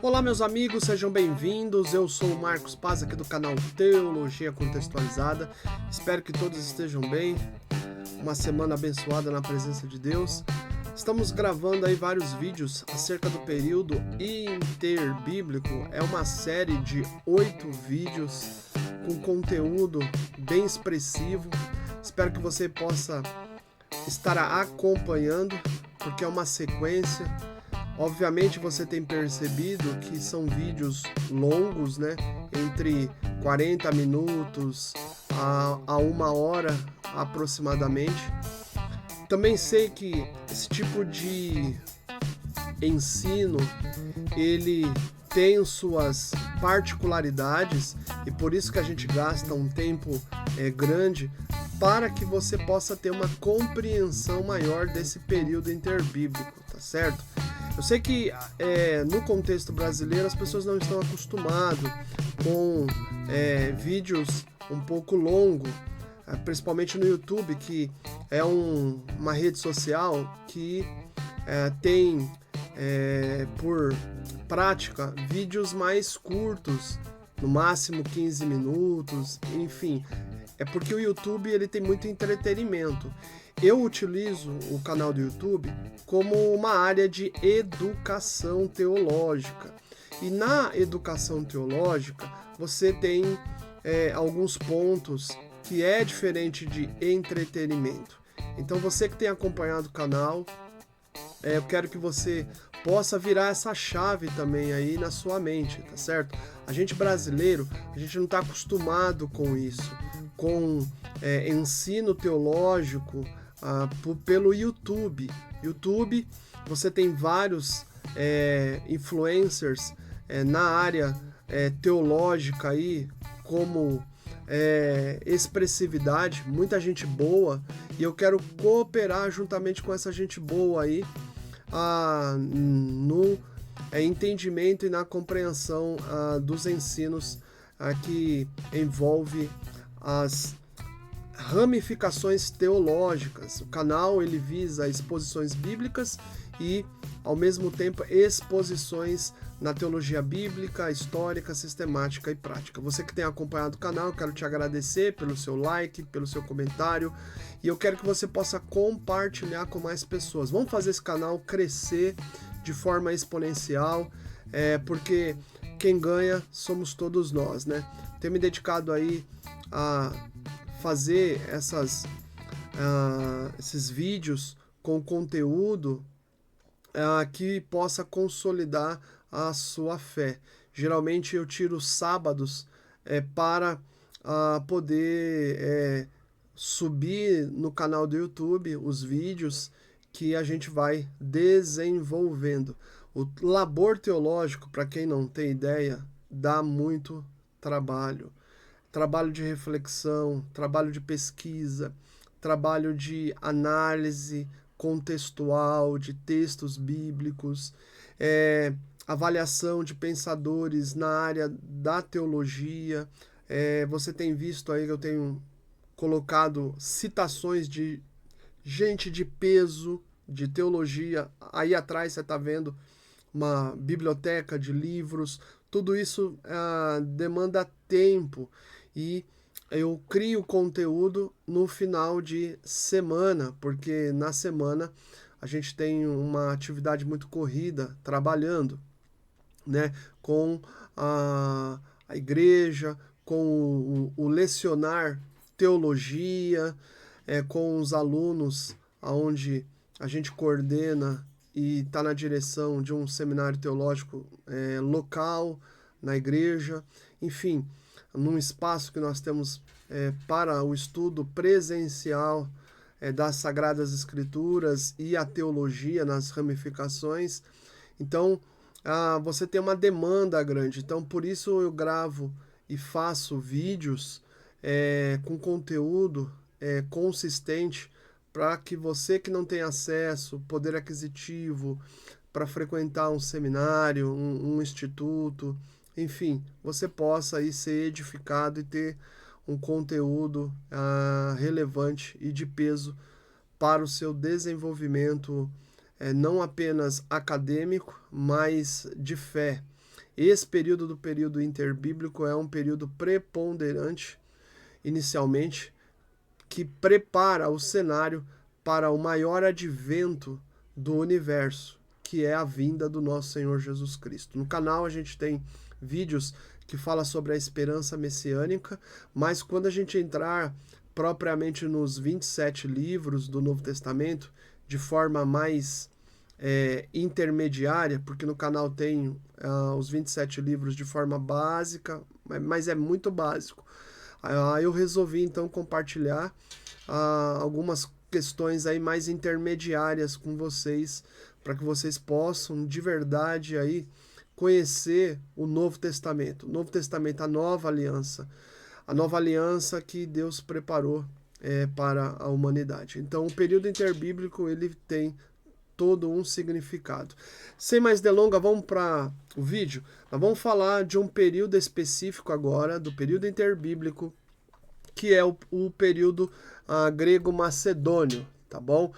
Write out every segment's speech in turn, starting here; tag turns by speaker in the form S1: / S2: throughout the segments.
S1: Olá meus amigos, sejam bem-vindos, eu sou o Marcos Paz aqui do canal Teologia Contextualizada, espero que todos estejam bem, uma semana abençoada na presença de Deus. Estamos gravando aí vários vídeos acerca do período interbíblico, é uma série de 8 vídeos com conteúdo bem expressivo, espero que você possa estar acompanhando, porque é uma sequência. Obviamente você tem percebido que são vídeos longos, né? Entre 40 minutos a 1 hora aproximadamente. Também sei que esse tipo de ensino, ele tem suas particularidades e por isso que a gente gasta um tempo grande para que você possa ter uma compreensão maior desse período interbíblico, tá certo? Eu sei que no contexto brasileiro as pessoas não estão acostumadas com vídeos um pouco longos, principalmente no YouTube, que é uma rede social que tem por prática vídeos mais curtos, no máximo 15 minutos, enfim. É porque o YouTube ele tem muito entretenimento. Eu utilizo o canal do YouTube como uma área de educação teológica. E na educação teológica, você tem alguns pontos que é diferente de entretenimento. Então, você que tem acompanhado o canal, eu quero que você possa virar essa chave também aí na sua mente, tá certo? A gente brasileiro, a gente não está acostumado com isso, com ensino teológico, pelo YouTube. YouTube, você tem vários influencers na área teológica aí, como expressividade, muita gente boa, e eu quero cooperar juntamente com essa gente boa aí no entendimento e na compreensão dos ensinos que envolve as ramificações teológicas. O canal ele visa exposições bíblicas e, ao mesmo tempo, exposições na teologia bíblica, histórica, sistemática e prática. Você que tem acompanhado o canal, eu quero te agradecer pelo seu like, pelo seu comentário, e eu quero que você possa compartilhar com mais pessoas. Vamos fazer esse canal crescer de forma exponencial, porque quem ganha somos todos nós, né? Tenho me dedicado aí a fazer esses vídeos com conteúdo que possa consolidar a sua fé. Geralmente eu tiro sábados para poder subir no canal do YouTube os vídeos que a gente vai desenvolvendo. O labor teológico, para quem não tem ideia, dá muito trabalho. Trabalho de reflexão, trabalho de pesquisa, trabalho de análise contextual de textos bíblicos, avaliação de pensadores na área da teologia. Você tem visto aí que eu tenho colocado citações de gente de peso, de teologia. Aí atrás você está vendo uma biblioteca de livros. Tudo isso demanda tempo e eu crio conteúdo no final de semana, porque na semana a gente tem uma atividade muito corrida trabalhando, né, com a igreja, com o lecionar teologia, com os alunos, onde a gente coordena e está na direção de um seminário teológico local, na igreja, enfim, num espaço que nós temos para o estudo presencial das Sagradas Escrituras e a teologia nas ramificações. Então, você tem uma demanda grande. Então, por isso eu gravo e faço vídeos com conteúdo consistente para que você que não tem acesso, poder aquisitivo, para frequentar um seminário, um instituto, enfim, você possa aí ser edificado e ter um conteúdo relevante e de peso para o seu desenvolvimento, não apenas acadêmico, mas de fé. Esse período do período interbíblico é um período preponderante, inicialmente, que prepara o cenário para o maior advento do universo, que é a vinda do nosso Senhor Jesus Cristo. No canal a gente tem vídeos que falam sobre a esperança messiânica, mas quando a gente entrar propriamente nos 27 livros do Novo Testamento, de forma mais intermediária, porque no canal tem os 27 livros de forma básica, mas é muito básico. Eu resolvi então compartilhar algumas questões aí mais intermediárias com vocês, para que vocês possam de verdade aí conhecer o Novo Testamento. O Novo Testamento, a nova aliança que Deus preparou para a humanidade. Então, o período interbíblico ele tem todo um significado. Sem mais delongas, vamos para o vídeo. Nós vamos falar de um período específico agora, do período interbíblico, que é o período grego-macedônio, tá bom?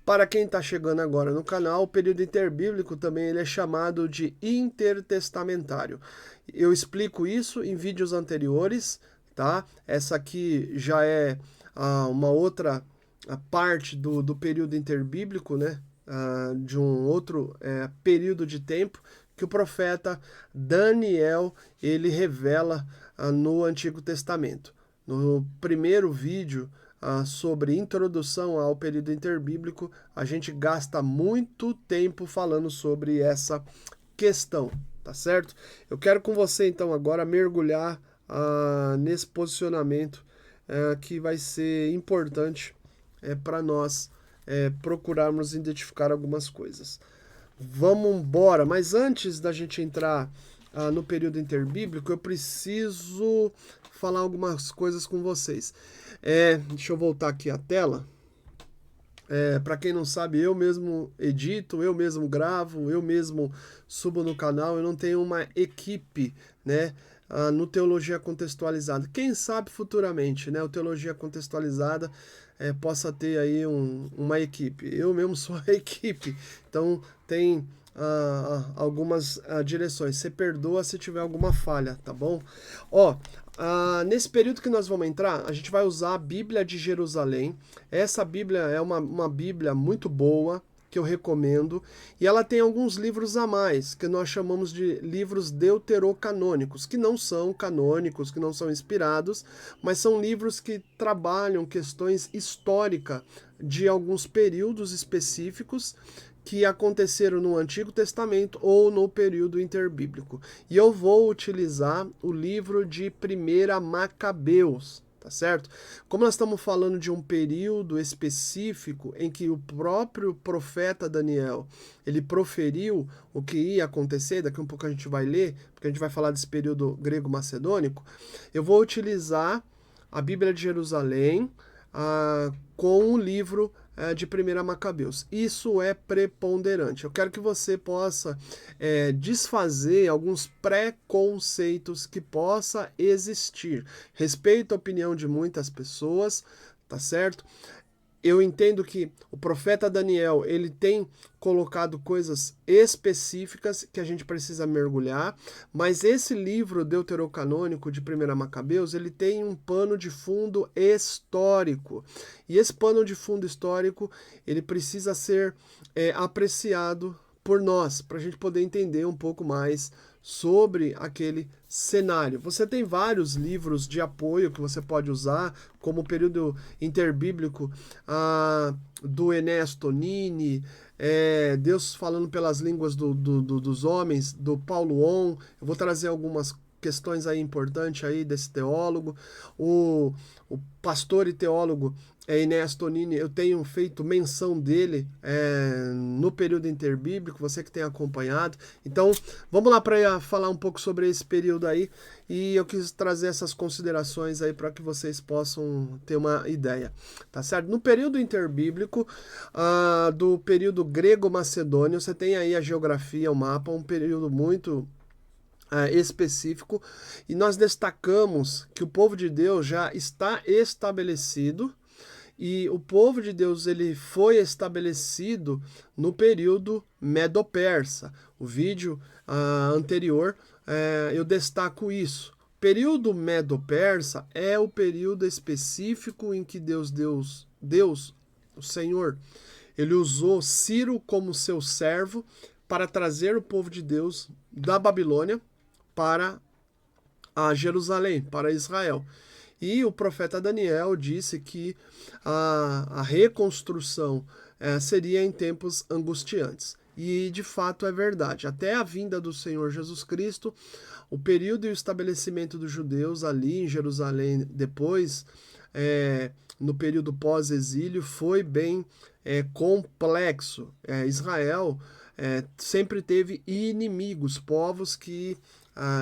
S1: Para quem está chegando agora no canal, o período interbíblico também ele é chamado de intertestamentário. Eu explico isso em vídeos anteriores, tá? Essa aqui já é uma outra parte do período interbíblico, né? De um outro período de tempo que o profeta Daniel ele revela no Antigo Testamento. No primeiro vídeo sobre introdução ao período interbíblico, a gente gasta muito tempo falando sobre essa questão, tá certo? Eu quero com você então agora mergulhar nesse posicionamento que vai ser importante para nós procurarmos identificar algumas coisas. Vamos embora, mas antes da gente entrar no período interbíblico, eu preciso falar algumas coisas com vocês. Deixa eu voltar aqui a tela. Para quem não sabe, eu mesmo edito, eu mesmo gravo, eu mesmo subo no canal, eu não tenho uma equipe, né, no Teologia Contextualizada. Quem sabe futuramente, né, o Teologia Contextualizada possa ter aí uma equipe. Eu mesmo sou a equipe, então tem algumas direções. Você perdoa se tiver alguma falha, tá bom? Nesse período que nós vamos entrar, a gente vai usar a Bíblia de Jerusalém. Essa Bíblia é uma Bíblia muito boa, que eu recomendo, e ela tem alguns livros a mais, que nós chamamos de livros deuterocanônicos, que não são canônicos, que não são inspirados, mas são livros que trabalham questões históricas de alguns períodos específicos que aconteceram no Antigo Testamento ou no período interbíblico. E eu vou utilizar o livro de 1 Macabeus, tá certo? Como nós estamos falando de um período específico em que o próprio profeta Daniel, ele proferiu o que ia acontecer, daqui a um pouco a gente vai ler, porque a gente vai falar desse período grego-macedônico, eu vou utilizar a Bíblia de Jerusalém com o livro de 1 Macabeus. Isso é preponderante. Eu quero que você possa desfazer alguns preconceitos que possa existir. Respeito a opinião de muitas pessoas, tá certo? Eu entendo que o profeta Daniel, ele tem colocado coisas específicas que a gente precisa mergulhar, mas esse livro deuterocanônico de 1 Macabeus, ele tem um pano de fundo histórico. E esse pano de fundo histórico, ele precisa ser apreciado por nós, para a gente poder entender um pouco mais sobre aquele cenário. Você tem vários livros de apoio que você pode usar, como o período interbíblico do Enéas Tonini, Deus falando pelas línguas dos homens, do Paulo On. Eu vou trazer algumas questões aí importantes aí desse teólogo. O pastor e teólogo Enéas Tonini, eu tenho feito menção dele no período interbíblico, você que tem acompanhado. Então, vamos lá para falar um pouco sobre esse período aí, e eu quis trazer essas considerações aí para que vocês possam ter uma ideia, tá certo? No período interbíblico, do período grego-macedônio, você tem aí a geografia, o mapa, um período muito específico, e nós destacamos que o povo de Deus já está estabelecido, e o povo de Deus ele foi estabelecido no período Medo-Persa. O vídeo anterior eu destaco isso. O período Medo-Persa é o período específico em que Deus, o Senhor, ele usou Ciro como seu servo para trazer o povo de Deus da Babilônia para Jerusalém, para Israel. E o profeta Daniel disse que a reconstrução seria em tempos angustiantes. E de fato é verdade. Até a vinda do Senhor Jesus Cristo, o período e o estabelecimento dos judeus ali em Jerusalém, depois, no período pós-exílio, foi bem complexo. Israel sempre teve inimigos, povos que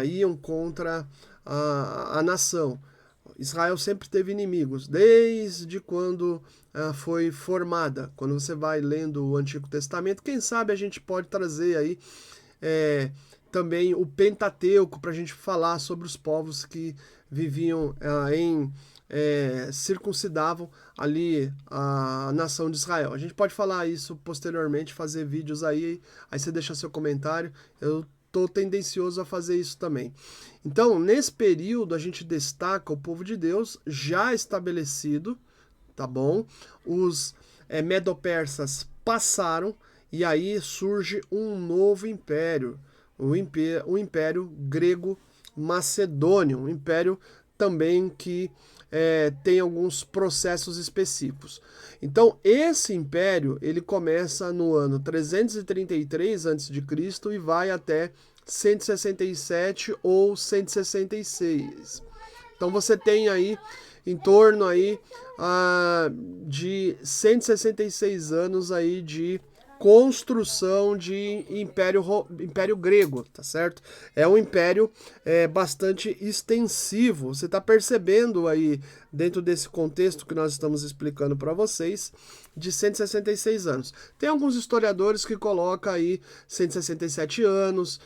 S1: iam contra a nação. Israel sempre teve inimigos, desde quando foi formada. Quando você vai lendo o Antigo Testamento, quem sabe a gente pode trazer aí também o Pentateuco para a gente falar sobre os povos que viviam circuncidavam ali a nação de Israel. A gente pode falar isso posteriormente, fazer vídeos aí você deixa seu comentário. Eu estou tendencioso a fazer isso também. Então, nesse período, a gente destaca o povo de Deus já estabelecido, tá bom? Os Medo-Persas passaram e aí surge um novo império, o Império Grego-Macedônio, um império também que tem alguns processos específicos. Então, esse império, ele começa no ano 333 a.C. e vai até 167 ou 166. Então, você tem aí em torno aí de 166 anos aí de construção de império grego, tá certo? É um império bastante extensivo. Você está percebendo aí, dentro desse contexto que nós estamos explicando para vocês, de 166 anos. Tem alguns historiadores que colocam aí 167 anos,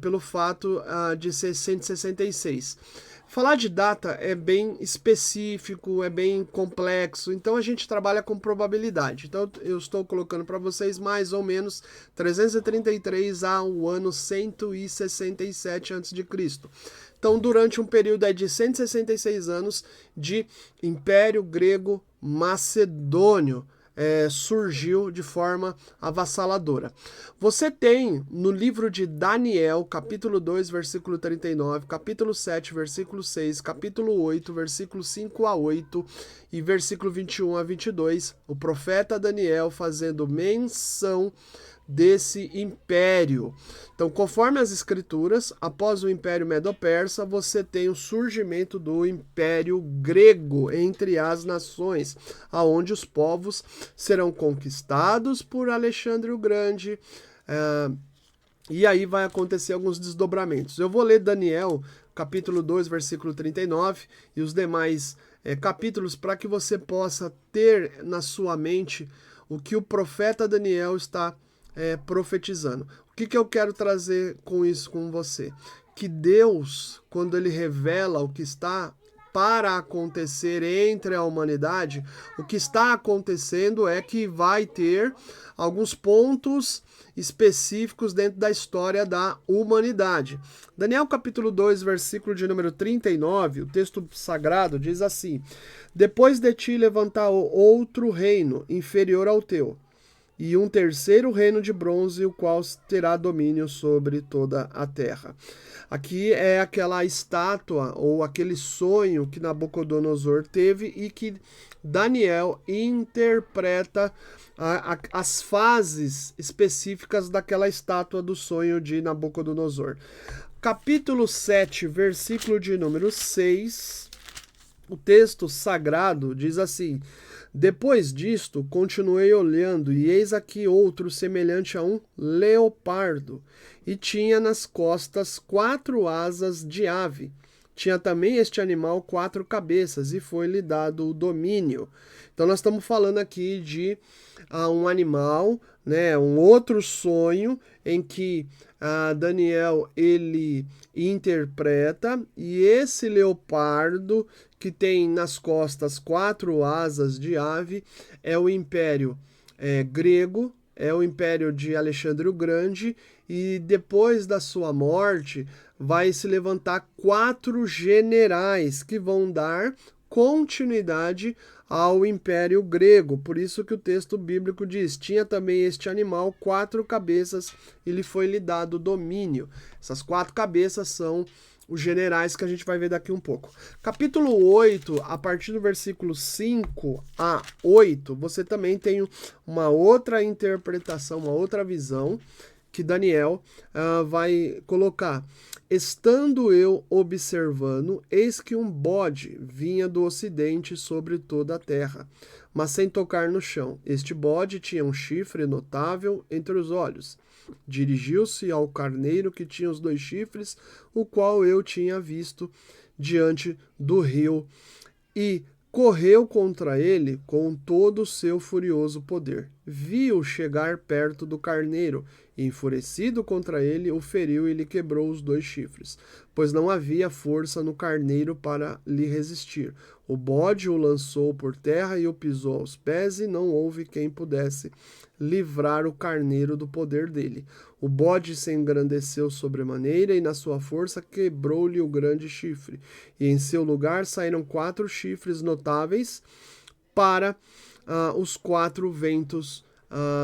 S1: pelo fato de ser 166. Falar de data é bem específico, é bem complexo, então a gente trabalha com probabilidade. Então eu estou colocando para vocês mais ou menos 333 ao ano 167 a.C. Então, durante um período de 166 anos de Império Grego Macedônio, surgiu de forma avassaladora. Você tem no livro de Daniel, capítulo 2, versículo 39, capítulo 7, versículo 6, capítulo 8, versículo 5 a 8 e versículo 21 a 22, o profeta Daniel fazendo menção desse império. Então, conforme as escrituras, após o Império Medo-Persa, você tem o surgimento do Império Grego entre as nações, aonde os povos serão conquistados por Alexandre o Grande, e aí vai acontecer alguns desdobramentos. Eu vou ler Daniel, capítulo 2, versículo 39, e os demais capítulos, para que você possa ter na sua mente o que o profeta Daniel está profetizando. O que eu quero trazer com isso com você? Que Deus, quando ele revela o que está para acontecer entre a humanidade, o que está acontecendo é que vai ter alguns pontos específicos dentro da história da humanidade. Daniel capítulo 2, versículo de número 39, o texto sagrado diz assim: depois de ti levantar outro reino inferior ao teu, e um terceiro reino de bronze, o qual terá domínio sobre toda a terra. Aqui é aquela estátua ou aquele sonho que Nabucodonosor teve e que Daniel interpreta as fases específicas daquela estátua do sonho de Nabucodonosor. Capítulo 7, versículo de número 6, o texto sagrado diz assim: depois disto, continuei olhando, e eis aqui outro semelhante a um leopardo, e tinha nas costas 4 asas de ave. tinha também este animal 4 cabeças, e foi-lhe dado o domínio. Então nós estamos falando aqui de um animal, né, um outro sonho em que Daniel ele interpreta, e esse leopardo que tem nas costas 4 asas de ave é o Império grego, é o Império de Alexandre o Grande, e depois da sua morte vai se levantar 4 generais que vão dar continuidade ao Império Grego. Por isso que o texto bíblico diz: tinha também este animal 4 cabeças e lhe foi-lhe dado domínio. Essas 4 cabeças são os generais que a gente vai ver daqui um pouco. Capítulo 8, a partir do versículo 5 a 8, você também tem uma outra interpretação, uma outra visão que Daniel vai colocar. Estando eu observando, eis que um bode vinha do ocidente sobre toda a terra, mas sem tocar no chão. Este bode tinha um chifre notável entre os olhos. Dirigiu-se ao carneiro que tinha os 2 chifres, o qual eu tinha visto diante do rio, e correu contra ele com todo o seu furioso poder. Viu chegar perto do carneiro, e enfurecido contra ele, o feriu e lhe quebrou os 2 chifres, pois não havia força no carneiro para lhe resistir. O bode o lançou por terra e o pisou aos pés, e não houve quem pudesse livrar o carneiro do poder dele. O bode se engrandeceu sobremaneira, e na sua força quebrou-lhe o grande chifre, e em seu lugar saíram 4 chifres notáveis para os 4 ventos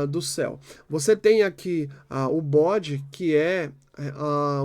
S1: do céu. Você tem aqui o bode, que é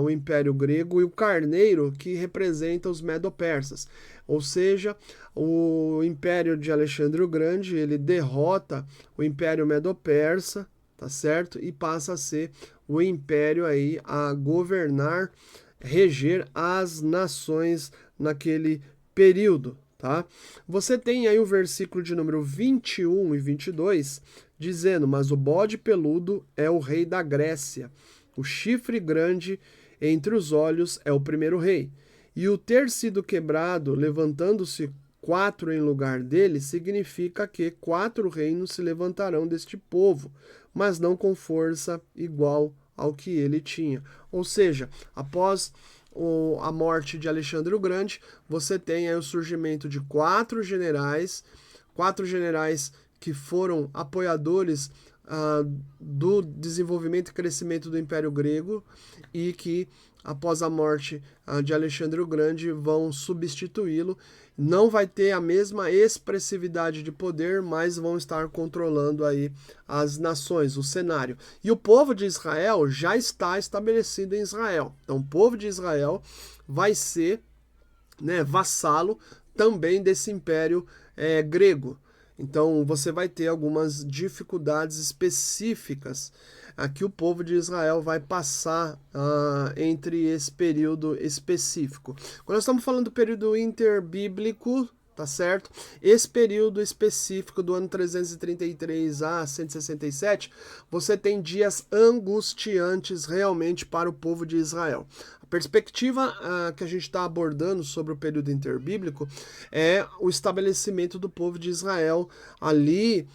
S1: o Império Grego, e o carneiro, que representa os medo-persas. Ou seja, o Império de Alexandre o Grande, ele derrota o Império Medo-Persa, tá certo? E passa a ser o império aí a governar, reger as nações naquele período, tá? Você tem aí o versículo de número 21 e 22, dizendo: mas o bode peludo é o rei da Grécia, o chifre grande entre os olhos é o primeiro rei. E o ter sido quebrado, levantando-se 4 em lugar dele, significa que 4 reinos se levantarão deste povo, mas não com força igual ao que ele tinha. Ou seja, após a morte de Alexandre o Grande, você tem aí o surgimento de 4 generais que foram apoiadores do desenvolvimento e crescimento do Império Grego, e que após a morte de Alexandre o Grande vão substituí-lo. Não vai ter a mesma expressividade de poder, mas vão estar controlando aí as nações, o cenário. E o povo de Israel já está estabelecido em Israel. Então o povo de Israel vai ser, né, vassalo também desse império grego. Então você vai ter algumas dificuldades específicas que o povo de Israel vai passar entre esse período específico. Quando nós estamos falando do período interbíblico, tá certo? Esse período específico do ano 333 a 167, você tem dias angustiantes realmente para o povo de Israel. A perspectiva que a gente está abordando sobre o período interbíblico é o estabelecimento do povo de Israel ali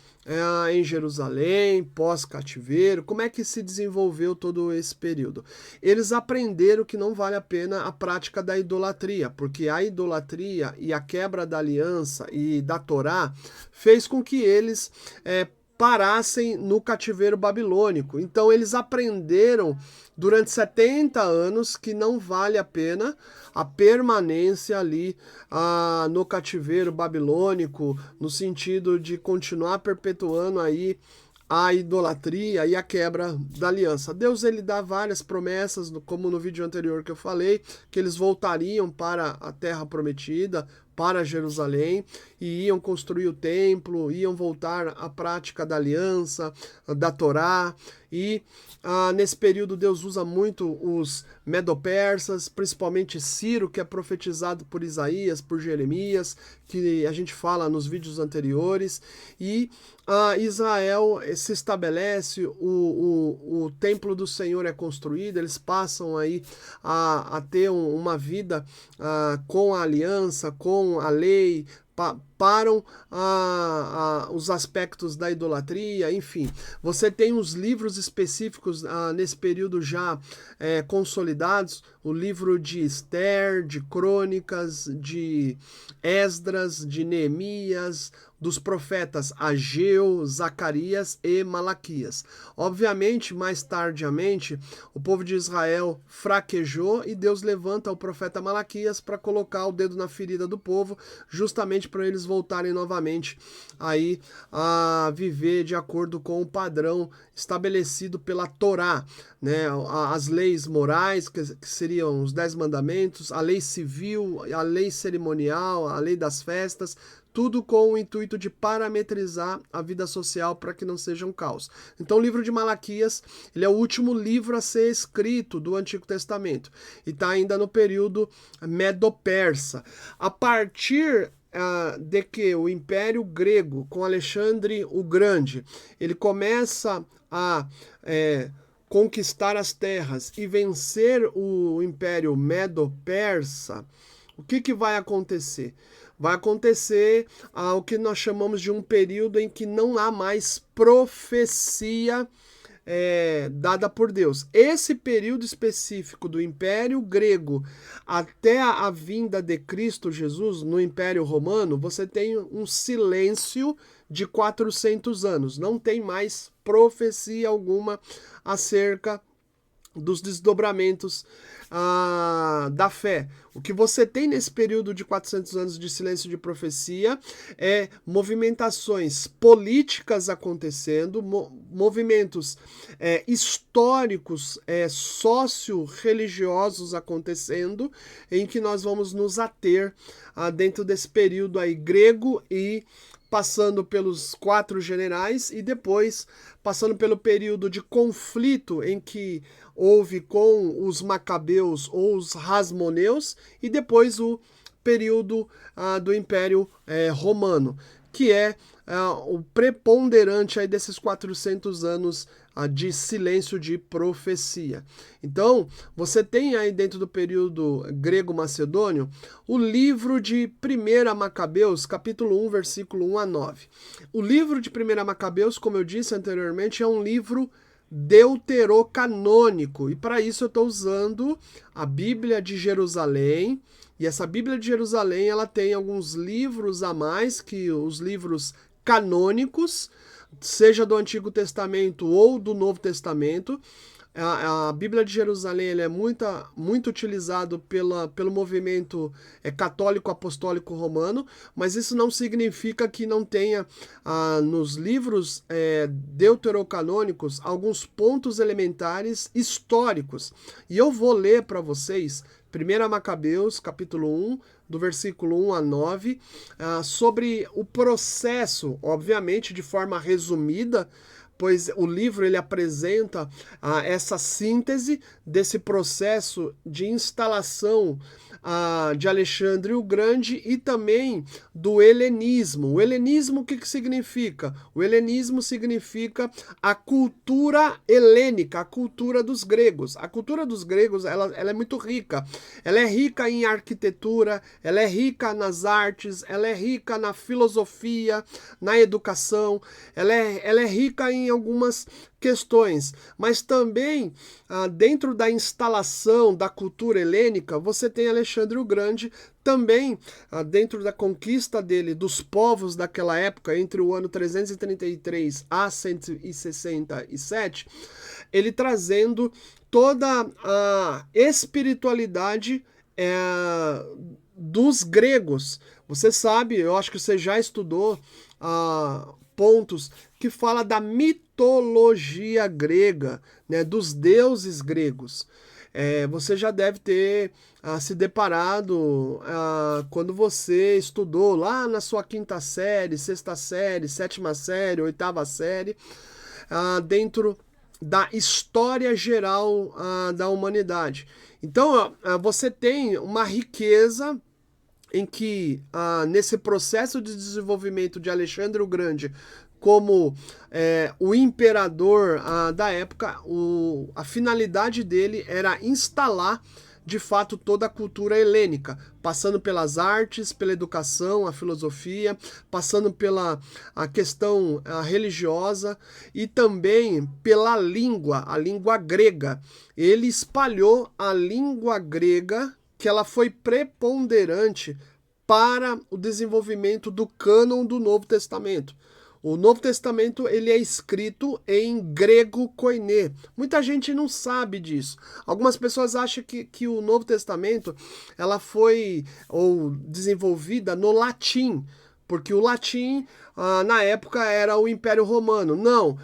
S1: em Jerusalém, pós-cativeiro. Como é que se desenvolveu todo esse período? Eles aprenderam que não vale a pena a prática da idolatria, porque a idolatria e a quebra da aliança e da Torá fez com que eles parassem no cativeiro babilônico. Então eles aprenderam durante 70 anos que não vale a pena a permanência ali no cativeiro babilônico, no sentido de continuar perpetuando aí a idolatria e a quebra da aliança. Deus ele dá várias promessas, como no vídeo anterior que eu falei, que eles voltariam para a terra prometida, para Jerusalém, e iam construir o templo, iam voltar à prática da aliança, da Torá, e nesse período Deus usa muito os medo-persas, principalmente Ciro, que é profetizado por Isaías, por Jeremias, que a gente fala nos vídeos anteriores, e Israel se estabelece, o templo do Senhor é construído, eles passam aí a ter uma vida com a aliança, com a lei, param os aspectos da idolatria, enfim. Você tem os livros específicos nesse período já consolidados, o livro de Esther, de Crônicas, de Esdras, de Neemias, dos profetas Ageu, Zacarias e Malaquias. Obviamente, mais tardiamente, o povo de Israel fraquejou e Deus levanta o profeta Malaquias para colocar o dedo na ferida do povo, justamente para eles voltarem novamente aí a viver de acordo com o padrão estabelecido pela Torá, né? As leis morais, que seriam os 10 mandamentos, a lei civil, a lei cerimonial, a lei das festas, tudo com o intuito de parametrizar a vida social para que não seja um caos. Então o livro de Malaquias, ele é o último livro a ser escrito do Antigo Testamento e está ainda no período medo-persa. A partir de que o Império Grego, com Alexandre o Grande, ele começa a conquistar as terras e vencer o Império Medo-Persa, o que vai acontecer? Vai acontecer o que nós chamamos de um período em que não há mais profecia dada por Deus. Esse período específico do Império Grego até a vinda de Cristo Jesus no Império Romano, você tem um silêncio de 400 anos. Não tem mais profecia alguma acerca dos desdobramentos da fé. O que você tem nesse período de 400 anos de silêncio de profecia é movimentações políticas acontecendo, movimentos históricos, socio-religiosos acontecendo, em que nós vamos nos ater dentro desse período aí grego e passando pelos 4 generais e depois passando pelo período de conflito em que houve com os macabeus ou os hasmoneus e depois o período do Império Romano, que é o preponderante aí desses 400 anos de silêncio de profecia. Então, você tem aí dentro do período grego-macedônio o livro de 1 Macabeus, capítulo 1, versículo 1 a 9. O livro de 1 Macabeus, como eu disse anteriormente, é um livro deuterocanônico, e para isso eu estou usando a Bíblia de Jerusalém, e essa Bíblia de Jerusalém ela tem alguns livros a mais que os livros canônicos, seja do Antigo Testamento ou do Novo Testamento. A Bíblia de Jerusalém ele é muito utilizado pelo movimento católico apostólico romano, mas isso não significa que não tenha nos livros deuterocanônicos alguns pontos elementares históricos. E eu vou ler para vocês 1 Macabeus, capítulo 1, do versículo 1 a 9, sobre o processo, obviamente de forma resumida, pois o livro ele apresenta essa síntese desse processo de instalação de Alexandre o Grande e também do helenismo. O helenismo o que significa? O helenismo significa a cultura helênica, a cultura dos gregos. A cultura dos gregos ela é muito rica. Ela é rica em arquitetura, ela é rica nas artes, ela é rica na filosofia, na educação, ela é rica em algumas questões, mas também dentro da instalação da cultura helênica, você tem Alexandre o Grande, também dentro da conquista dele dos povos daquela época, entre o ano 333 a 167, ele trazendo toda a espiritualidade dos gregos. Você sabe, eu acho que você já estudou pontos que fala da mitologia grega, né, dos deuses gregos. Você já deve ter se deparado quando você estudou lá na sua 5ª série, 6ª série, 7ª série, 8ª série, dentro da história geral da humanidade. Então, você tem uma riqueza em que, nesse processo de desenvolvimento de Alexandre o Grande, como o imperador da época, a finalidade dele era instalar de fato toda a cultura helênica, passando pelas artes, pela educação, a filosofia, passando pela a questão religiosa e também pela língua, a língua grega. Ele espalhou a língua grega, que ela foi preponderante para o desenvolvimento do cânon do Novo Testamento. O Novo Testamento ele é escrito em grego koiné. Muita gente não sabe disso. Algumas pessoas acham que o Novo Testamento ela foi desenvolvida no latim, porque o latim na época era o Império Romano. Não,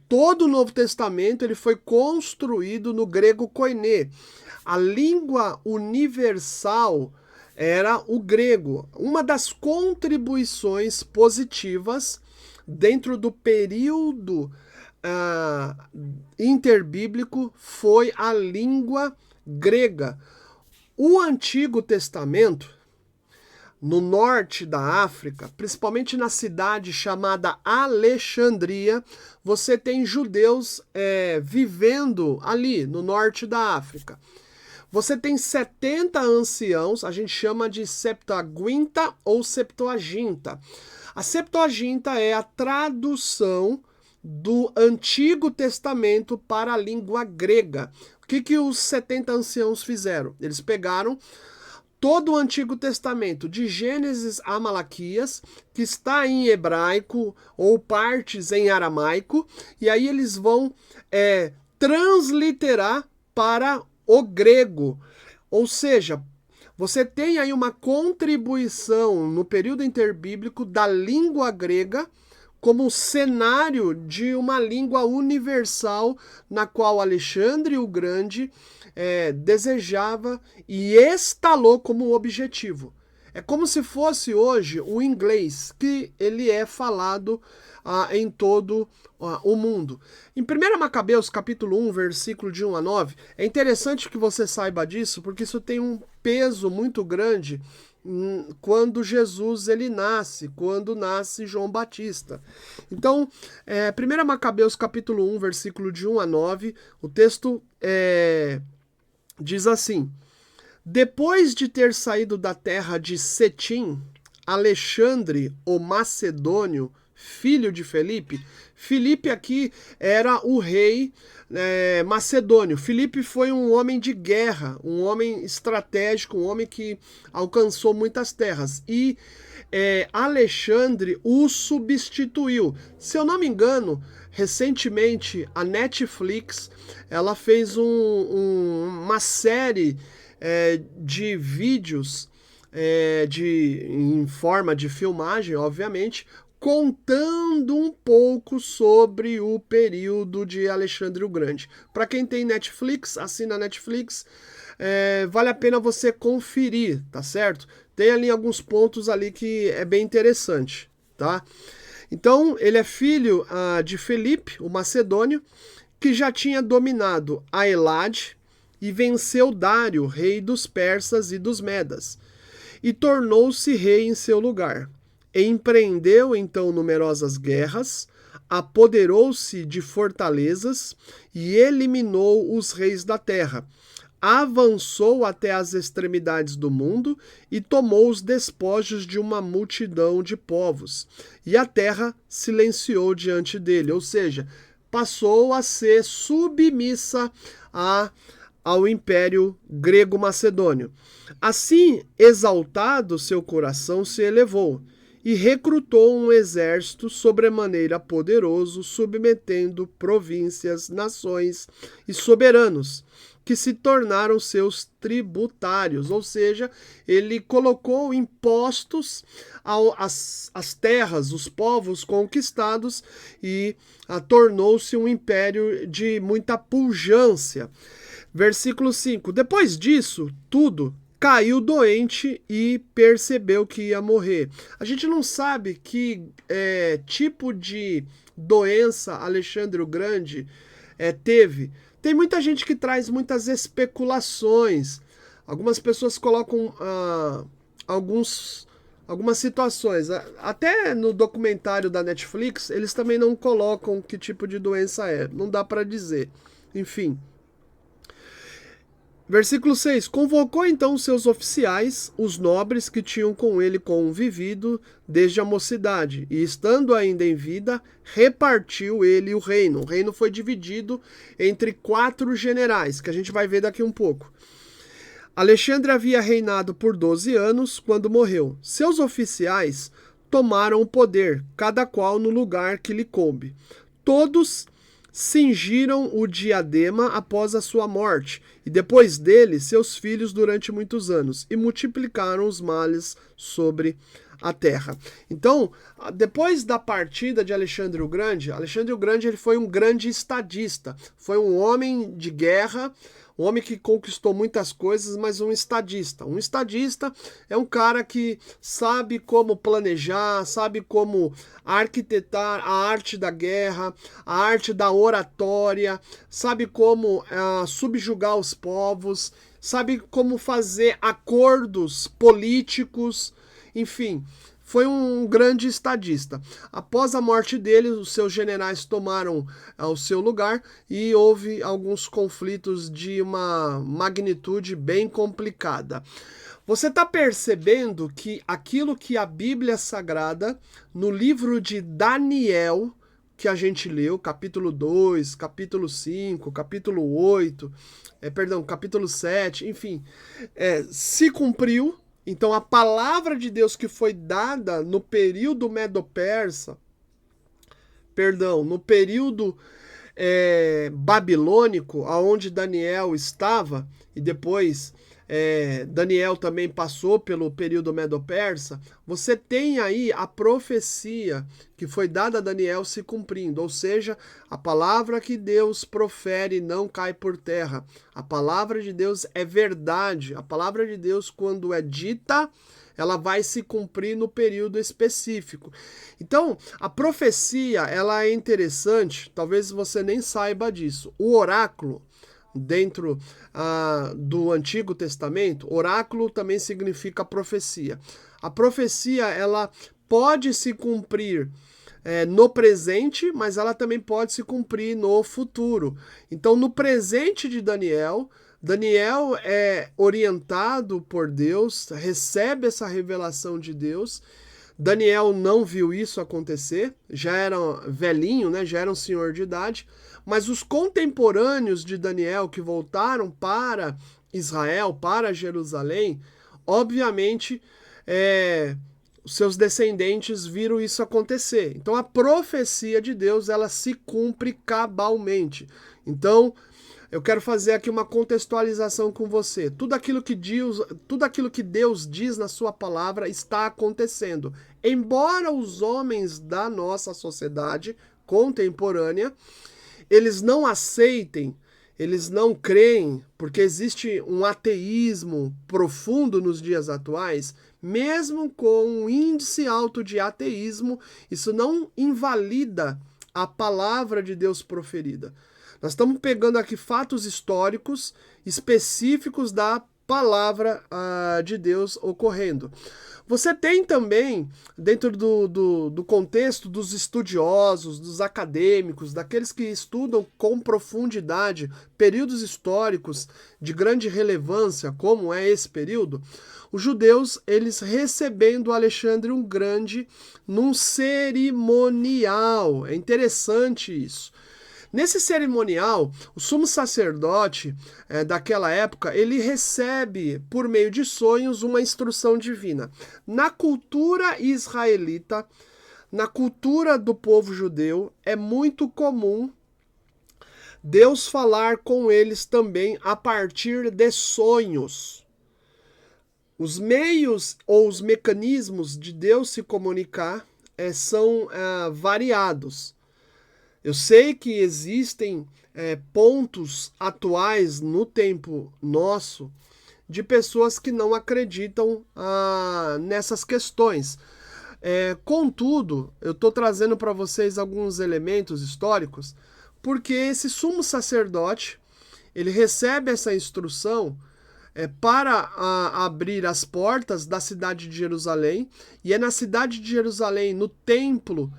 S1: todo o Novo Testamento ele foi construído no grego koiné. A língua universal era o grego. Uma das contribuições positivas dentro do período interbíblico foi a língua grega. O Antigo Testamento, no norte da África, principalmente na cidade chamada Alexandria, você tem judeus vivendo ali no norte da África. Você tem 70 anciãos, a gente chama de Septuaginta ou Septuaginta. A Septuaginta é a tradução do Antigo Testamento para a língua grega. O que os 70 anciãos fizeram? Eles pegaram todo o Antigo Testamento, de Gênesis a Malaquias, que está em hebraico ou partes em aramaico, e aí eles vão transliterar para o grego. Ou seja, você tem aí uma contribuição no período interbíblico da língua grega como cenário de uma língua universal na qual Alexandre o Grande desejava e estalou como objetivo. É como se fosse hoje o inglês, que ele é falado em todo o mundo. Em 1 Macabeus, capítulo 1, versículo de 1 a 9, é interessante que você saiba disso, porque isso tem um peso muito grande quando Jesus ele nasce, quando nasce João Batista. Então, 1 Macabeus, capítulo 1, versículo de 1 a 9, o texto diz assim: depois de ter saído da terra de Cetim, Alexandre, o Macedônio, filho de Filipe. Filipe aqui era o rei macedônio. Filipe foi um homem de guerra, um homem estratégico, um homem que alcançou muitas terras. E Alexandre o substituiu. Se eu não me engano, recentemente a Netflix ela fez uma série de vídeos em forma de filmagem, obviamente, contando um pouco sobre o período de Alexandre o Grande. Para quem tem Netflix, assina a Netflix, vale a pena você conferir, tá certo? Tem ali alguns pontos ali que é bem interessante, tá? Então, ele é filho de Filipe, o macedônio, que já tinha dominado a Elade e venceu Dário, rei dos persas e dos medas, e tornou-se rei em seu lugar. Empreendeu então numerosas guerras, apoderou-se de fortalezas e eliminou os reis da terra. Avançou até as extremidades do mundo e tomou os despojos de uma multidão de povos. E a terra silenciou diante dele, ou seja, passou a ser submissa ao Império Grego-Macedônio. Assim, exaltado, seu coração se elevou e recrutou um exército sobremaneira poderoso, submetendo províncias, nações e soberanos, que se tornaram seus tributários, ou seja, ele colocou impostos às terras, os povos conquistados e tornou-se um império de muita pujança. Versículo 5, depois disso, tudo, caiu doente e percebeu que ia morrer. A gente não sabe que tipo de doença Alexandre o Grande teve. Tem muita gente que traz muitas especulações. Algumas pessoas colocam algumas situações. Até no documentário da Netflix, eles também não colocam que tipo de doença é. Não dá para dizer. Enfim. Versículo 6. Convocou então seus oficiais, os nobres que tinham com ele convivido desde a mocidade, e estando ainda em vida, repartiu ele o reino. O reino foi dividido entre 4 generais, que a gente vai ver daqui um pouco. Alexandre havia reinado por 12 anos quando morreu. Seus oficiais tomaram o poder, cada qual no lugar que lhe coube. Todos cingiram o diadema após a sua morte, e depois dele seus filhos durante muitos anos, e multiplicaram os males sobre a terra. Então, depois da partida de Alexandre o Grande ele foi um grande estadista, foi um homem de guerra, um homem que conquistou muitas coisas, mas um estadista. Um estadista é um cara que sabe como planejar, sabe como arquitetar a arte da guerra, a arte da oratória, sabe como subjugar os povos, sabe como fazer acordos políticos, enfim. Foi um grande estadista. Após a morte dele, os seus generais tomaram o seu lugar e houve alguns conflitos de uma magnitude bem complicada. Você está percebendo que aquilo que a Bíblia Sagrada, no livro de Daniel, que a gente leu, capítulo 2, capítulo 5, capítulo 8, capítulo 7, enfim, se cumpriu. Então, a palavra de Deus que foi dada no período medo-persa, no período babilônico, aonde Daniel estava, e depois Daniel também passou pelo período medo-persa, você tem aí a profecia que foi dada a Daniel se cumprindo, ou seja, a palavra que Deus profere não cai por terra. A palavra de Deus é verdade. A palavra de Deus, quando é dita, ela vai se cumprir no período específico. Então, a profecia, ela é interessante, talvez você nem saiba disso. O oráculo, dentro do Antigo Testamento, oráculo também significa profecia. A profecia, ela pode se cumprir no presente, mas ela também pode se cumprir no futuro. Então, no presente de Daniel é orientado por Deus, recebe essa revelação de Deus. Daniel não viu isso acontecer, já era velhinho, né? Já era um senhor de idade, mas os contemporâneos de Daniel que voltaram para Israel, para Jerusalém, obviamente os seus descendentes viram isso acontecer. Então a profecia de Deus, ela se cumpre cabalmente. Então eu quero fazer aqui uma contextualização com você. Tudo aquilo que Deus diz na sua palavra está acontecendo. Embora os homens da nossa sociedade contemporânea, eles não aceitem, eles não creem, porque existe um ateísmo profundo nos dias atuais, mesmo com um índice alto de ateísmo, isso não invalida a palavra de Deus proferida. Nós estamos pegando aqui fatos históricos específicos da palavra de Deus ocorrendo. Você tem também, dentro do contexto dos estudiosos, dos acadêmicos, daqueles que estudam com profundidade períodos históricos de grande relevância, como é esse período, os judeus, eles recebendo Alexandre o Grande num cerimonial. É interessante isso. Nesse cerimonial, o sumo sacerdote daquela época, ele recebe, por meio de sonhos, uma instrução divina. Na cultura israelita, na cultura do povo judeu, é muito comum Deus falar com eles também a partir de sonhos. Os meios ou os mecanismos de Deus se comunicar são variados. Eu sei que existem pontos atuais no tempo nosso de pessoas que não acreditam nessas questões. Contudo, eu estou trazendo para vocês alguns elementos históricos porque esse sumo sacerdote, ele recebe essa instrução para abrir as portas da cidade de Jerusalém, e é na cidade de Jerusalém, no templo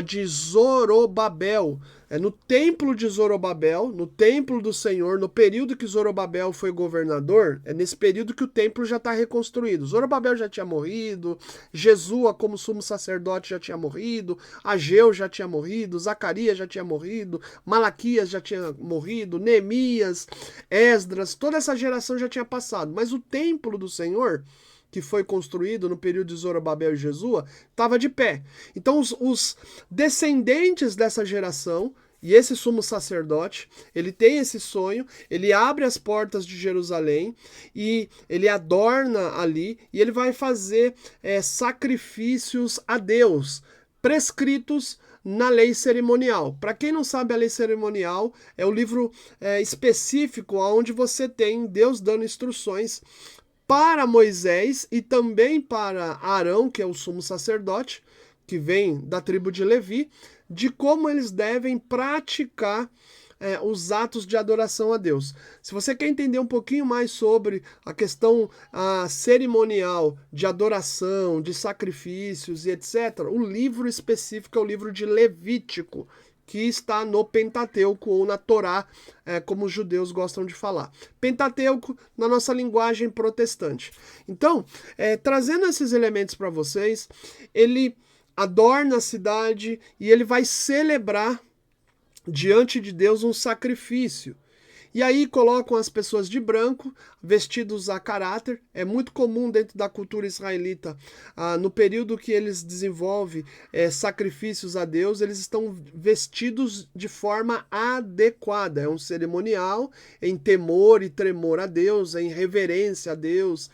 S1: de Zorobabel, no templo de Zorobabel, no templo do Senhor, no período que Zorobabel foi governador, é nesse período que o templo já está reconstruído. Zorobabel já tinha morrido, Jesua como sumo sacerdote já tinha morrido, Ageu já tinha morrido, Zacarias já tinha morrido, Malaquias já tinha morrido, Neemias, Esdras, toda essa geração já tinha passado, mas o templo do Senhor, que foi construído no período de Zorobabel e Jesua, estava de pé. Então os descendentes dessa geração, e esse sumo sacerdote, ele tem esse sonho, ele abre as portas de Jerusalém e ele adorna ali e ele vai fazer sacrifícios a Deus, prescritos na lei cerimonial. Para quem não sabe, a lei cerimonial é o livro específico onde você tem Deus dando instruções para Moisés e também para Arão, que é o sumo sacerdote, que vem da tribo de Levi, de como eles devem praticar os atos de adoração a Deus. Se você quer entender um pouquinho mais sobre a questão cerimonial de adoração, de sacrifícios e etc., o livro específico é o livro de Levítico, que está no Pentateuco ou na Torá, como os judeus gostam de falar. Pentateuco na nossa linguagem protestante. Então, trazendo esses elementos para vocês, ele adorna a cidade e ele vai celebrar diante de Deus um sacrifício. E aí colocam as pessoas de branco, vestidos a caráter. É muito comum dentro da cultura israelita, no período que eles desenvolvem sacrifícios a Deus, eles estão vestidos de forma adequada. É um cerimonial em temor e tremor a Deus, em reverência a Deus,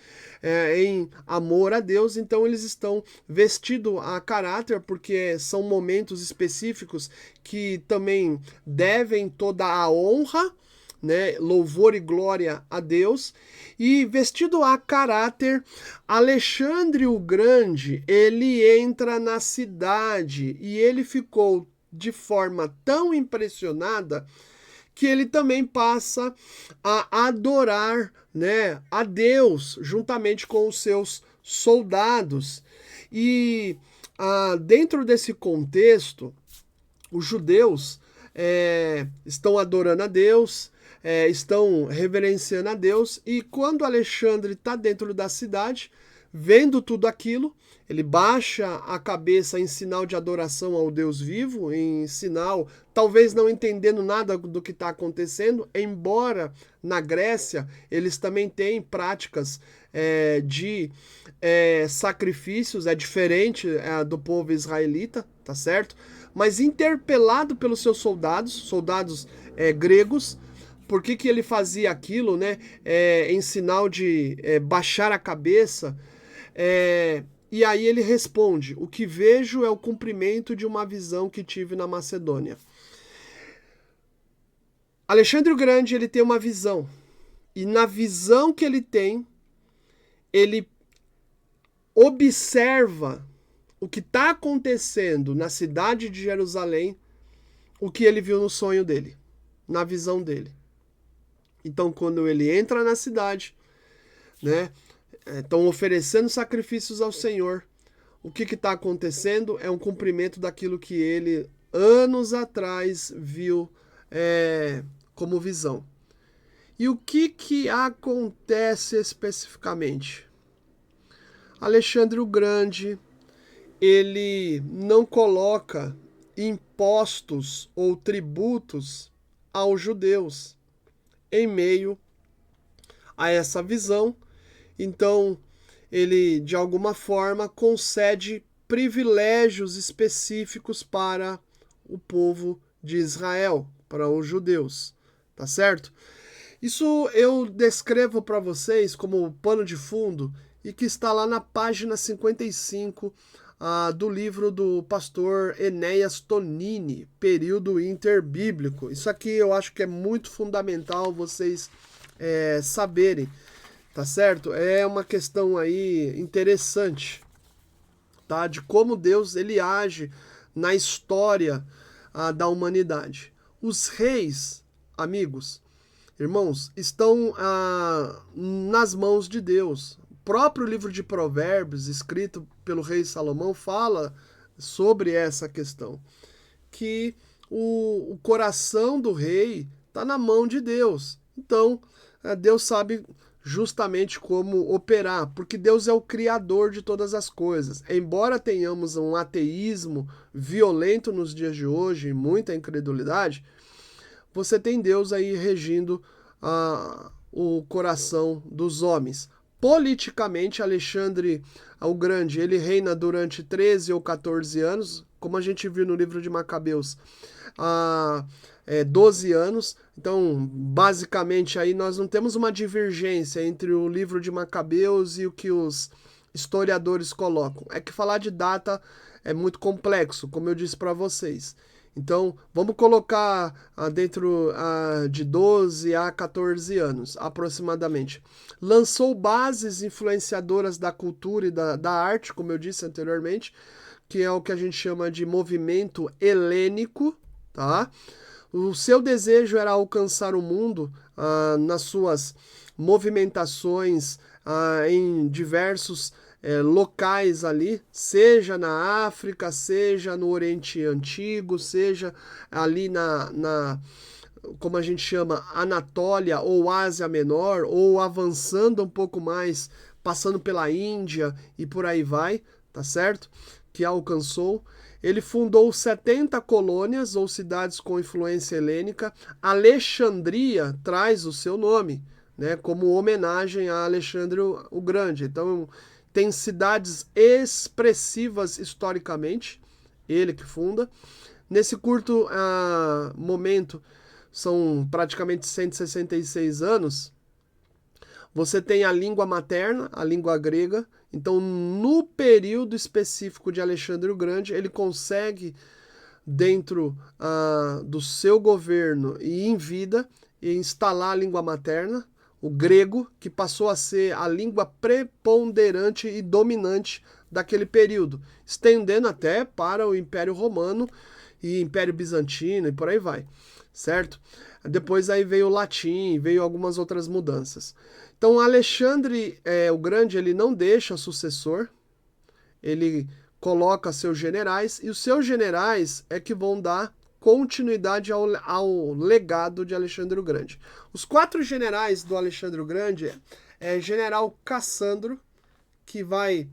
S1: em amor a Deus. Então eles estão vestidos a caráter, porque são momentos específicos que também devem toda a honra, né, louvor e glória a Deus. E vestido a caráter, Alexandre o Grande, ele entra na cidade e ele ficou de forma tão impressionada que ele também passa a adorar, né, a Deus juntamente com os seus soldados. E dentro desse contexto, os judeus estão adorando a Deus, estão reverenciando a Deus, e quando Alexandre está dentro da cidade, vendo tudo aquilo, ele baixa a cabeça em sinal de adoração ao Deus vivo, em sinal, talvez não entendendo nada do que está acontecendo, embora na Grécia eles também têm práticas de sacrifícios, é diferente do povo israelita, tá certo? Mas interpelado pelos seus soldados gregos. Por que ele fazia aquilo, né? Em sinal de baixar a cabeça. E aí ele responde: o que vejo é o cumprimento de uma visão que tive na Macedônia. Alexandre o Grande, ele tem uma visão. E na visão que ele tem, ele observa o que está acontecendo na cidade de Jerusalém, o que ele viu no sonho dele, na visão dele. Então, quando ele entra na cidade, né, estão oferecendo sacrifícios ao Senhor, o que está acontecendo é um cumprimento daquilo que ele, anos atrás, viu como visão. E o que acontece especificamente? Alexandre o Grande, ele não coloca impostos ou tributos aos judeus em meio a essa visão. Então, ele, de alguma forma, concede privilégios específicos para o povo de Israel, para os judeus, tá certo? Isso eu descrevo para vocês como pano de fundo e que está lá na página 55 do livro do pastor Enéas Tonini, Período Interbíblico. Isso aqui eu acho que é muito fundamental vocês saberem, tá certo? É uma questão aí interessante, tá? De como Deus ele age na história da humanidade. Os reis, amigos, irmãos, estão nas mãos de Deus. O próprio livro de Provérbios, escrito pelo rei Salomão, fala sobre essa questão, que o coração do rei está na mão de Deus. Então, Deus sabe justamente como operar, porque Deus é o criador de todas as coisas. Embora tenhamos um ateísmo violento nos dias de hoje, e muita incredulidade, você tem Deus aí regindo o coração dos homens. Politicamente, Alexandre o Grande, ele reina durante 13 ou 14 anos, como a gente viu no livro de Macabeus, 12 anos. Então, basicamente, aí nós não temos uma divergência entre o livro de Macabeus e o que os historiadores colocam. É que falar de data é muito complexo, como eu disse para vocês. Então, vamos colocar dentro de 12 a 14 anos, aproximadamente. Lançou bases influenciadoras da cultura e da arte, como eu disse anteriormente, que é o que a gente chama de movimento helênico, tá? O seu desejo era alcançar o mundo nas suas movimentações em diversos locais ali, seja na África, seja no Oriente Antigo, seja ali como a gente chama, Anatólia ou Ásia Menor, ou avançando um pouco mais, passando pela Índia e por aí vai, tá certo? Que alcançou. Ele fundou 70 colônias ou cidades com influência helênica. Alexandria traz o seu nome, né, como homenagem a Alexandre o Grande. Então, tem cidades expressivas historicamente, ele que funda. Nesse curto momento, são praticamente 166 anos, você tem a língua materna, a língua grega. Então, no período específico de Alexandre o Grande, ele consegue, dentro do seu governo e em vida, instalar a língua materna, o grego, que passou a ser a língua preponderante e dominante daquele período, estendendo até para o Império Romano e Império Bizantino e por aí vai, certo? Depois aí veio o latim, veio algumas outras mudanças. Então, Alexandre o Grande, ele não deixa sucessor, ele coloca seus generais, e os seus generais é que vão dar continuidade ao legado de Alexandre o Grande. Os 4 generais do Alexandre o Grande general Cassandro, que vai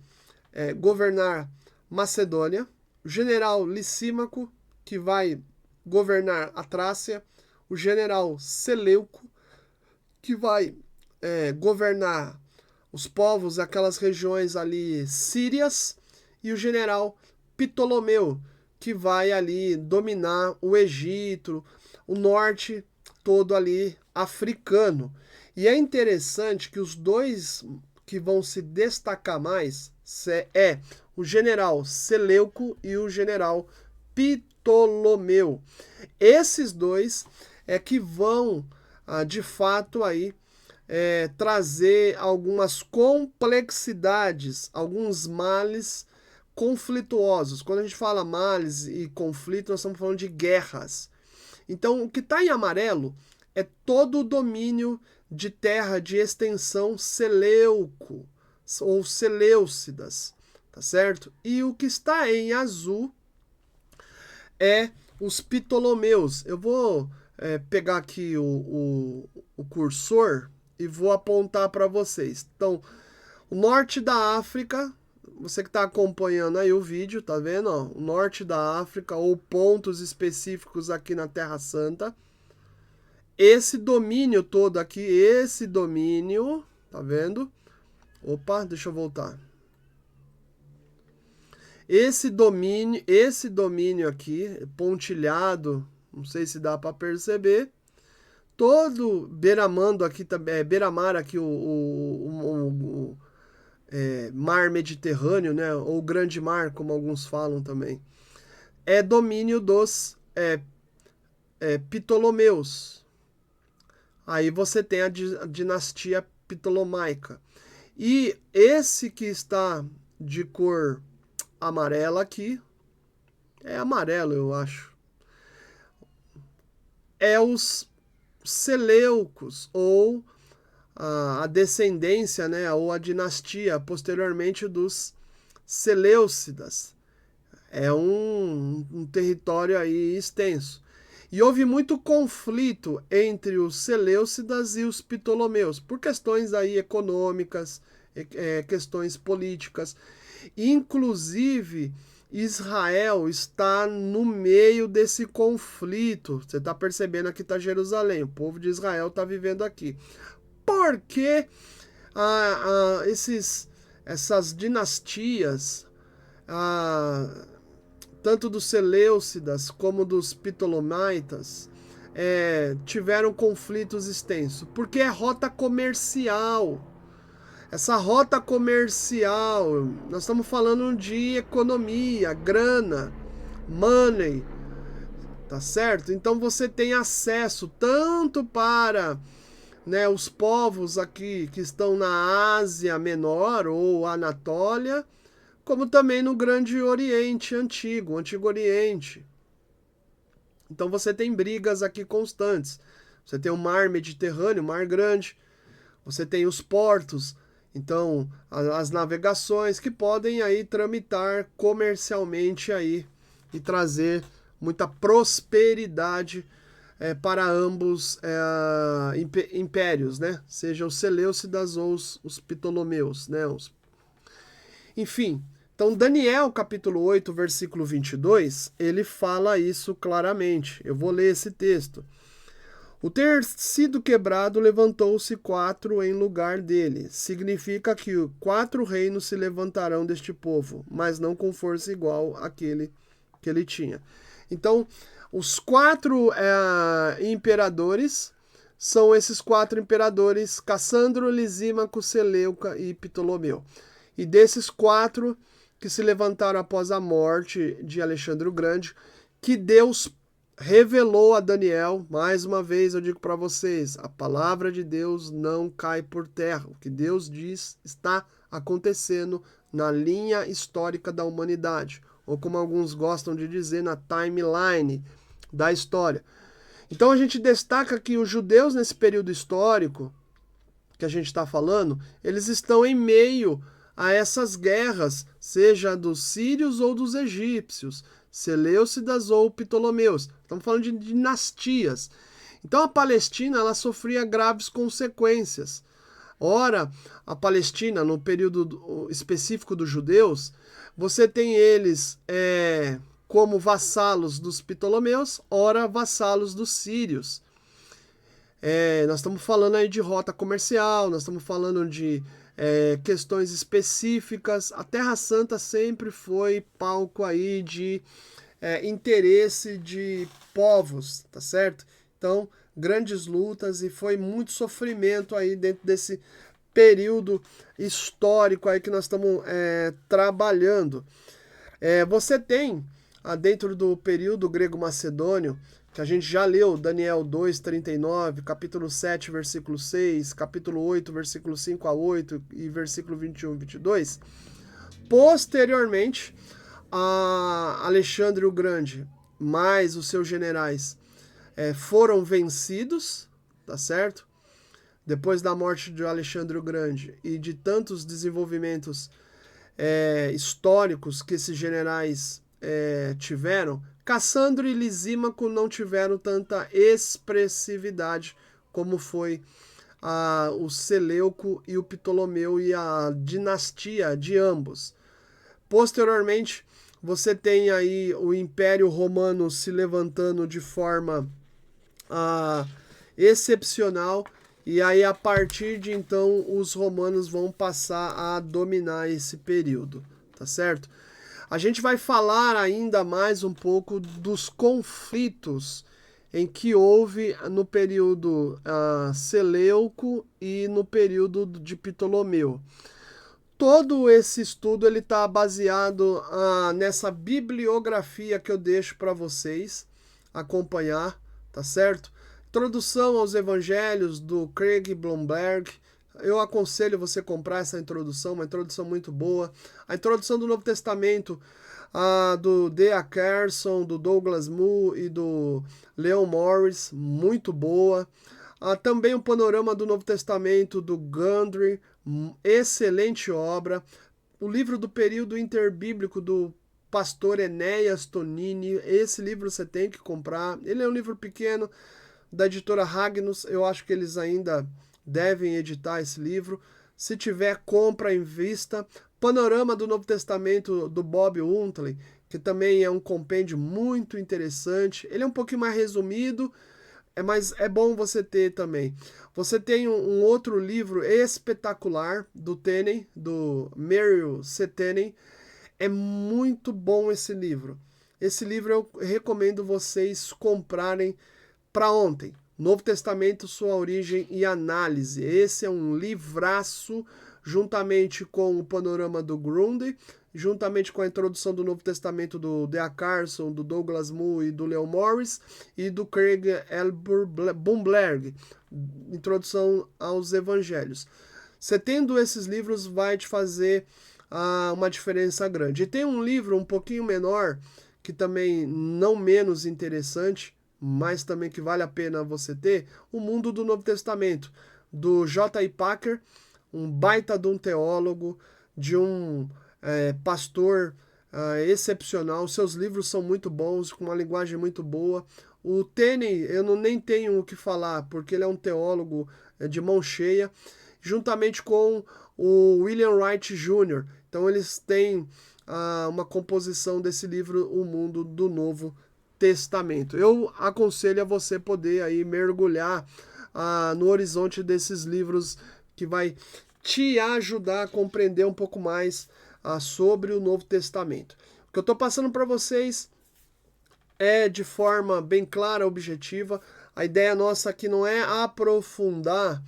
S1: governar Macedônia, o general Licímaco, que vai governar a Trácia, o general Seleuco, que vai governar os povos, aquelas regiões ali sírias, e o general Ptolomeu, que vai ali dominar o Egito, o norte todo ali africano. E é interessante que os dois que vão se destacar mais o general Seleuco e o general Ptolomeu. Esses dois que vão, de fato, aí trazer algumas complexidades, alguns males conflituosos. Quando a gente fala males e conflito, nós estamos falando de guerras. Então, o que está em amarelo é todo o domínio de terra de extensão Seleuco ou Seleucidas, tá certo? E o que está em azul é os Ptolomeus. Eu vou pegar aqui o cursor e vou apontar para vocês. Então, o norte da África, você que está acompanhando aí o vídeo, tá vendo? Ó, o norte da África, ou pontos específicos aqui na Terra Santa. Esse domínio todo aqui, esse domínio, tá vendo? Opa, deixa eu voltar. Esse domínio aqui, pontilhado, não sei se dá para perceber, todo beiramando aqui também, beira-mar aqui, o mar Mediterrâneo, né, ou grande mar, como alguns falam também, é domínio dos Ptolomeus. Aí você tem a dinastia ptolomaica. E esse que está de cor amarela aqui, é amarelo, eu acho. é os Seleucos, ou a descendência, né, ou a dinastia posteriormente dos Seleucidas. É um território aí extenso. E houve muito conflito entre os Seleucidas e os Ptolomeus, por questões aí econômicas, questões políticas. Inclusive, Israel está no meio desse conflito. Você está percebendo aqui está Jerusalém, o povo de Israel está vivendo aqui. Porque essas dinastias, tanto dos Seleucidas como dos Ptolomaitas, tiveram conflitos extensos, porque é rota comercial. Essa rota comercial, nós estamos falando de economia, grana, money, tá certo? Então você tem acesso tanto para, né, os povos aqui que estão na Ásia Menor ou Anatólia, como também no Grande Oriente Antigo, Antigo Oriente. Então você tem brigas aqui constantes. Você tem o Mar Mediterrâneo, o Mar Grande. Você tem os portos, então as navegações que podem aí tramitar comercialmente aí e trazer muita prosperidade para ambos impérios, né? Seja os Seleucidas ou os Ptolomeus, né? Enfim, então Daniel capítulo 8, versículo 22, ele fala isso claramente. Eu vou ler esse texto. O ter sido quebrado, levantou-se 4 em lugar dele. Significa que 4 reinos se levantarão deste povo, mas não com força igual àquele que ele tinha. Então, os 4 imperadores são esses 4 imperadores, Cassandro, Lisímaco, Seleuca e Ptolomeu. E desses 4 que se levantaram após a morte de Alexandre o Grande, que Deus revelou a Daniel, mais uma vez eu digo para vocês, a palavra de Deus não cai por terra. O que Deus diz está acontecendo na linha histórica da humanidade, ou como alguns gostam de dizer, na timeline da história. Então a gente destaca que os judeus nesse período histórico que a gente está falando, eles estão em meio a essas guerras, seja dos sírios ou dos egípcios, Seleucidas ou Ptolomeus. Estamos falando de dinastias. Então a Palestina ela sofria graves consequências. Ora, a Palestina, no período específico dos judeus, você tem eles como vassalos dos Ptolomeus, ora vassalos dos sírios. Nós estamos falando aí de rota comercial, nós estamos falando de questões específicas. A Terra Santa sempre foi palco aí de interesse de povos, tá certo? Então, grandes lutas e foi muito sofrimento aí dentro desse período histórico aí que nós estamos trabalhando. Você tem, dentro do período grego-macedônio, que a gente já leu, Daniel 2:39, capítulo 7, versículo 6, capítulo 8, versículo 5 a 8 e versículo 21 e 22. Posteriormente, Alexandre o Grande, mais os seus generais, foram vencidos, tá certo? Depois da morte de Alexandre o Grande e de tantos desenvolvimentos históricos que esses generais tiveram, Cassandro e Lisímaco não tiveram tanta expressividade como foi o Seleuco e o Ptolomeu e a dinastia de ambos. Posteriormente, você tem aí o Império Romano se levantando de forma excepcional, e aí a partir de então os romanos vão passar a dominar esse período, tá certo? A gente vai falar ainda mais um pouco dos conflitos em que houve no período Seleuco e no período de Ptolomeu. Todo esse estudo ele está baseado nessa bibliografia que eu deixo para vocês acompanhar, tá certo? Introdução aos Evangelhos do Craig Blomberg, eu aconselho você comprar essa introdução, uma introdução muito boa. A introdução do Novo Testamento, do D.A. Carson, do Douglas Moo e do Leon Morris, muito boa. Também o Panorama do Novo Testamento, do Gundry, excelente obra. O livro do período interbíblico do pastor Enéas Tonini, esse livro você tem que comprar. Ele é um livro pequeno, da editora Ragnus, eu acho que eles ainda devem editar esse livro. Se tiver, compra em vista. Panorama do Novo Testamento, do Bob Huntley, que também é um compêndio muito interessante. Ele é um pouquinho mais resumido, mas é bom você ter também. Você tem um outro livro espetacular do Tenney, do Merrill C. Tenney. É muito bom esse livro. Esse livro eu recomendo vocês comprarem para ontem. Novo Testamento, Sua Origem e Análise. Esse é um livraço, juntamente com o Panorama do Grundy, juntamente com a introdução do Novo Testamento do D.A. Carson, do Douglas Moo e do Leon Morris, e do Craig L. Blomberg, Introdução aos Evangelhos. Você tendo esses livros vai te fazer uma diferença grande. E tem um livro um pouquinho menor, que também não menos interessante, mas também que vale a pena você ter, O Mundo do Novo Testamento, do J.I. Packer, um baita de um teólogo, de um pastor excepcional. Seus livros são muito bons, com uma linguagem muito boa. O Tenney, eu nem tenho o que falar, porque ele é um teólogo de mão cheia, juntamente com o William Wright Jr. Então eles têm uma composição desse livro, O Mundo do Novo Testamento. Eu aconselho a você poder aí mergulhar no horizonte desses livros, que vai te ajudar a compreender um pouco mais sobre o Novo Testamento. O que eu estou passando para vocês é de forma bem clara, objetiva. A ideia nossa aqui não é aprofundar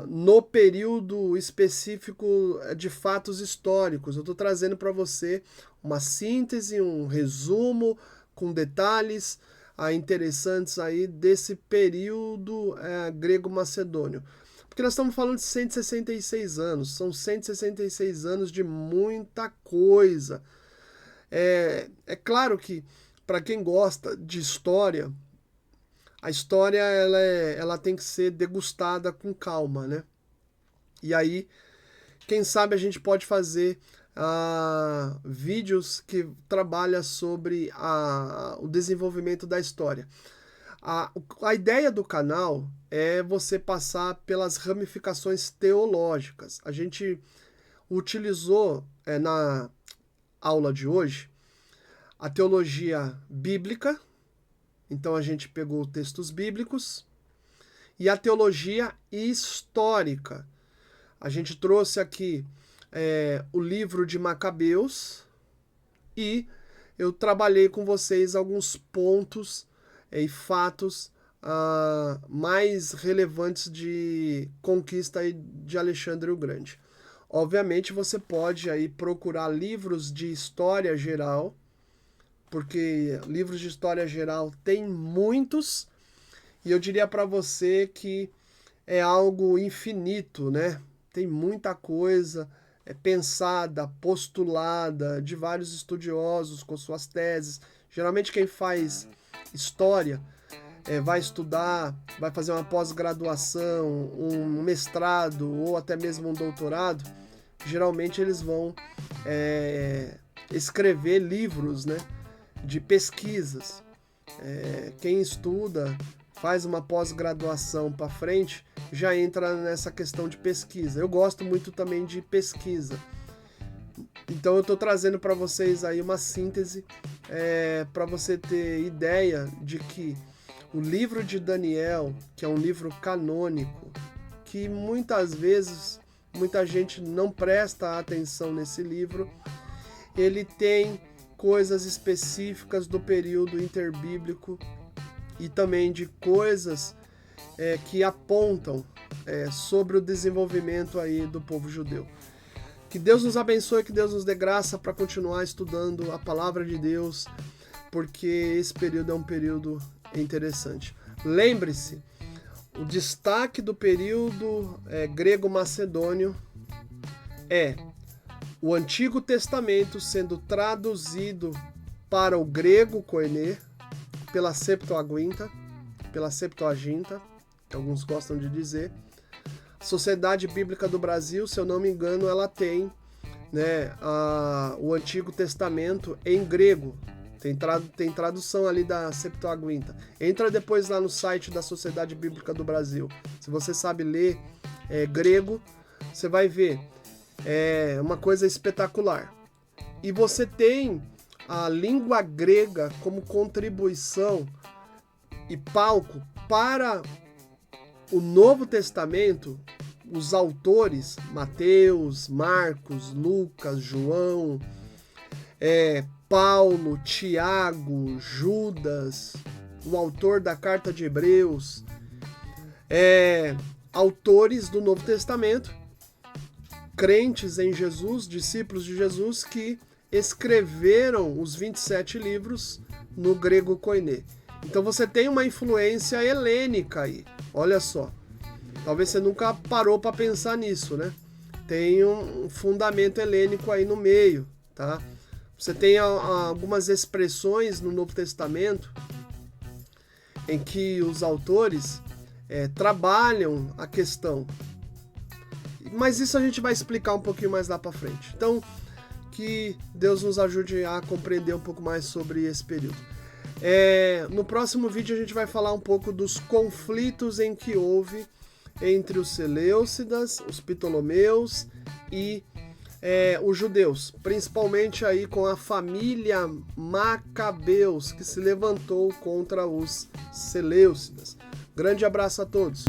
S1: no período específico de fatos históricos. Eu estou trazendo para você uma síntese, um resumo com detalhes interessantes aí desse período grego-macedônio. Porque nós estamos falando de 166 anos, são 166 anos de muita coisa. É claro que, para quem gosta de história, a história ela tem que ser degustada com calma, né? E aí, quem sabe a gente pode fazer vídeos que trabalham sobre o desenvolvimento da história. A ideia do canal é você passar pelas ramificações teológicas. A gente utilizou na aula de hoje a teologia bíblica, então a gente pegou textos bíblicos, e a teologia histórica. A gente trouxe aqui o livro de Macabeus, e eu trabalhei com vocês alguns pontos e fatos mais relevantes de conquista de Alexandre o Grande. Obviamente você pode aí procurar livros de história geral, porque livros de história geral tem muitos, e eu diria para você que é algo infinito, né? Tem muita coisa pensada, postulada, de vários estudiosos com suas teses. Geralmente quem faz história vai estudar, vai fazer uma pós-graduação, um mestrado ou até mesmo um doutorado. Geralmente eles vão escrever livros, né, de pesquisas. Quem estuda, faz uma pós-graduação para frente, já entra nessa questão de pesquisa. Eu gosto muito também de pesquisa. Então eu estou trazendo para vocês aí uma síntese para você ter ideia de que o livro de Daniel, que é um livro canônico, que muitas vezes muita gente não presta atenção nesse livro, ele tem coisas específicas do período interbíblico e também de coisas que apontam sobre o desenvolvimento aí do povo judeu. Que Deus nos abençoe, que Deus nos dê graça para continuar estudando a palavra de Deus, porque esse período é um período interessante. Lembre-se, o destaque do período grego-macedônio é o Antigo Testamento sendo traduzido para o grego koiné pela Septuaginta, que alguns gostam de dizer. A Sociedade Bíblica do Brasil, se eu não me engano, ela tem, né, o Antigo Testamento em grego. Tem tradução ali da Septuaginta. Entra depois lá no site da Sociedade Bíblica do Brasil. Se você sabe ler grego, você vai ver. É uma coisa espetacular. E você tem a língua grega como contribuição e palco para o Novo Testamento. Os autores, Mateus, Marcos, Lucas, João, Paulo, Tiago, Judas, o autor da Carta de Hebreus, autores do Novo Testamento, crentes em Jesus, discípulos de Jesus, que escreveram os 27 livros no grego koiné. Então você tem uma influência helênica aí, olha só. Talvez você nunca parou para pensar nisso, né? Tem um fundamento helênico aí no meio, tá? Você tem algumas expressões no Novo Testamento em que os autores trabalham a questão. Mas isso a gente vai explicar um pouquinho mais lá para frente. Então, que Deus nos ajude a compreender um pouco mais sobre esse período. No próximo vídeo a gente vai falar um pouco dos conflitos em que houve entre os Seleucidas, os Ptolomeus e os judeus, principalmente aí com a família Macabeus, que se levantou contra os Seleucidas. Grande abraço a todos!